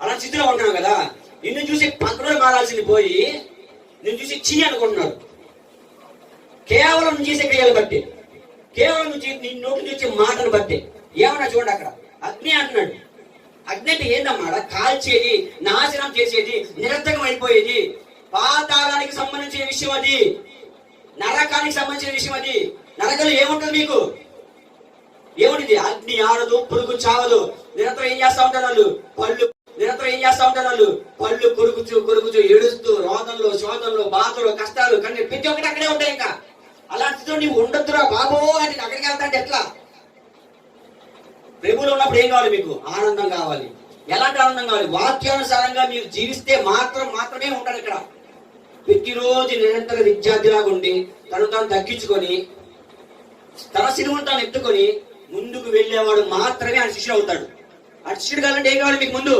అలా స్థితిలో ఉంటున్నావు కదా. నిన్ను చూసి పక్కన మారాల్సింది పోయి నిన్ను చూసి చీ అనుకుంటున్నారు. కేవలం నువ్వు చేసే క్రియలు బట్టి, కేవలం నీ నోటి నుంచి మాటలు బట్టి. ఏమన్నా చూడండి, అక్కడ అగ్ని అంటున్నాడు. అగ్ని అంటే ఏందమ్మా? కాల్చేది, నాశనం చేసేది, నిరర్థకం అయిపోయేది, పాతాళానికి సంబంధించిన విషయం అది, నరకానికి సంబంధించిన విషయం అది. నరకంలో ఏముంటుంది మీకు? ఏముంటుంది? అగ్ని ఆడదు, పురుగు చావదు. నిరంతరం ఏం చేస్తా ఉంటారు వాళ్ళు? పళ్ళు కొరుకుచూ ఏడుస్తూ, రోదంలో, శోధంలో, బాధలు, కష్టాలు, కన్నీ ప్రతి ఒక్కటి అక్కడే ఉంటాయి. ఇంకా అలాంటితో నీవు ఉండొద్దురా బాబో అని అక్కడికి వెళ్తా అంటే ఎట్లా? ప్రభువులో ఉన్నప్పుడు ఏం కావాలి మీకు? ఆనందం కావాలి. ఎలాంటి ఆనందం కావాలి? వాక్యానుసారంగా మీరు జీవిస్తే మాత్రమే ఉంటారు ఇక్కడ. ప్రతిరోజు నిరంతర విద్యార్థిలాగా ఉండి తను తాను తగ్గించుకొని తన సిలువను తాను ఎత్తుకొని ముందుకు వెళ్ళేవాడు మాత్రమే ఆయన శిష్యుడు అవుతాడు. ఆ శిష్యుడు కావాలంటే ఏం కావాలి మీకు? ముందు